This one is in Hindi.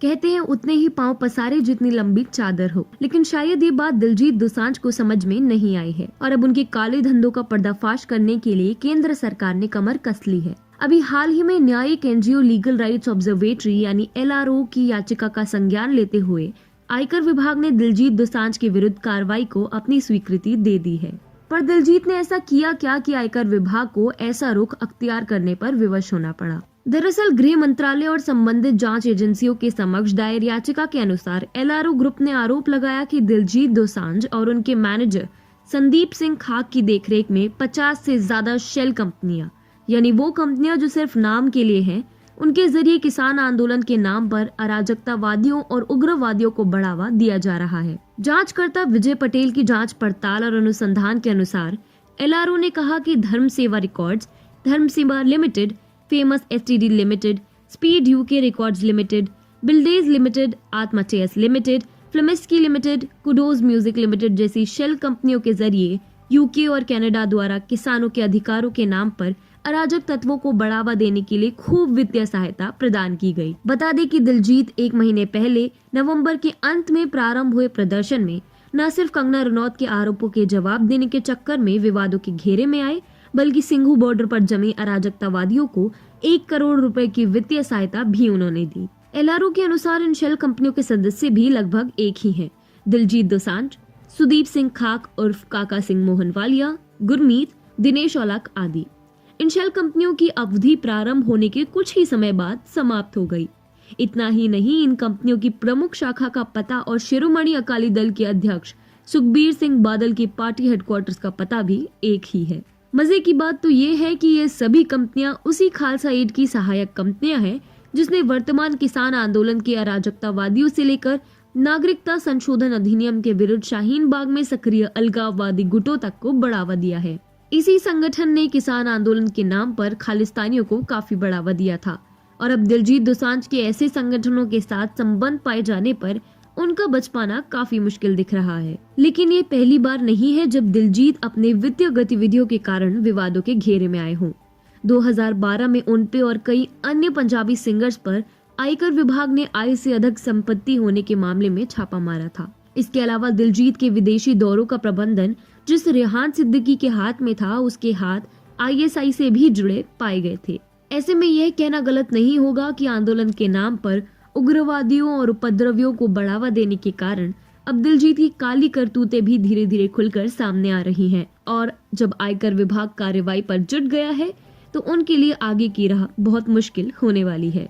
कहते हैं उतने ही पांव पसारे जितनी लंबी चादर हो। लेकिन शायद ये बात दिलजीत दोसांझ को समझ में नहीं आई है और अब उनके काले धंधों का पर्दाफाश करने के लिए केंद्र सरकार ने कमर कस ली है। अभी हाल ही में न्यायिक एनजीओ लीगल राइट्स ऑब्जर्वेटरी यानी LRO की याचिका का संज्ञान लेते हुए आयकर विभाग ने दिलजीत दोसांझ के विरुद्ध कार्रवाई को अपनी स्वीकृति दे दी है। पर दिलजीत ने ऐसा किया क्या कि आयकर विभाग को ऐसा रुख अख्तियार करने पर विवश होना पड़ा। दरअसल गृह मंत्रालय और संबंधित जांच एजेंसियों के समक्ष दायर याचिका के अनुसार LRO ग्रुप ने आरोप लगाया कि दिलजीत दोसांझ और उनके मैनेजर संदीप सिंह खाक की देखरेख में 50 से ज्यादा शेल कंपनियां, यानी वो कंपनियां जो सिर्फ नाम के लिए हैं, उनके जरिए किसान आंदोलन के नाम पर अराजकतावादियों और उग्रवादियों को बढ़ावा दिया जा रहा है। जांचकर्ता विजय पटेल की जांच पड़ताल और अनुसंधान के अनुसार LRO ने कहा कि धर्म सेवा records, Dharma Seva limited, famous STD limited, speed UK records limited, बिल्डेज लिमिटेड, आत्माचेयस लिमिटेड, फ्लेमिस्की लिमिटेड, कुडोज म्यूजिक लिमिटेड जैसी शेल कंपनियों के जरिए UK और कनाडा द्वारा किसानों के अधिकारों के नाम पर अराजक तत्वों को बढ़ावा देने के लिए खूब वित्तीय सहायता प्रदान की गई। बता दें कि दिलजीत एक महीने पहले नवंबर के अंत में प्रारंभ हुए प्रदर्शन में न सिर्फ कंगना रनौत के आरोपों के जवाब देने के चक्कर में विवादों के घेरे में आए, बल्कि सिंघू बॉर्डर पर जमे अराजकतावादियों को 1 करोड़ रुपए की वित्तीय सहायता भी उन्होंने दी। LRO के अनुसार इन शेल कंपनियों के सदस्य भी लगभग एक ही हैं, दिलजीत दोसांझ, सुदीप सिंह खाक उर्फ काका सिंह मोहनवालिया, गुरमीत, दिनेश औलख आदि। इन शेल कंपनियों की अवधि प्रारंभ होने के कुछ ही समय बाद समाप्त हो गई। इतना ही नहीं, इन कंपनियों की प्रमुख शाखा का पता और शिरोमणि अकाली दल के अध्यक्ष सुखबीर सिंह बादल के पार्टी हेडक्वार्टर्स का पता भी एक ही है। मजे की बात तो ये है कि ये सभी कंपनियां उसी खालसा एड की सहायक कंपनियां हैं जिसने वर्तमान किसान आंदोलन के अराजकतावादियों से लेकर नागरिकता संशोधन अधिनियम के विरुद्ध शाहीन बाग में सक्रिय अलगाववादी गुटों तक को बढ़ावा दिया है। इसी संगठन ने किसान आंदोलन के नाम पर खालिस्तानियों को काफी बढ़ावा दिया था और अब दिलजीत दोसांझ के ऐसे संगठनों के साथ संबंध पाए जाने पर उनका बच पाना काफी मुश्किल दिख रहा है। लेकिन ये पहली बार नहीं है जब दिलजीत अपने वित्तीय गतिविधियों के कारण विवादों के घेरे में आए हों। 2012 में उन पे और कई अन्य पंजाबी सिंगर्स पर आयकर विभाग ने आय से अधिक संपत्ति होने के मामले में छापा मारा था। इसके अलावा दिलजीत के विदेशी दौरों का प्रबंधन जिस रेहान सिद्दीकी के हाथ में था, उसके हाथ ISI से भी जुड़े पाए गए थे। ऐसे में यह कहना गलत नहीं होगा कि आंदोलन के नाम पर उग्रवादियों और उपद्रवियों को बढ़ावा देने के कारण अब दिलजीत की काली करतूतें भी धीरे धीरे खुलकर सामने आ रही हैं और जब आयकर विभाग कार्रवाई पर जुट गया है तो उनके लिए आगे की राह बहुत मुश्किल होने वाली है।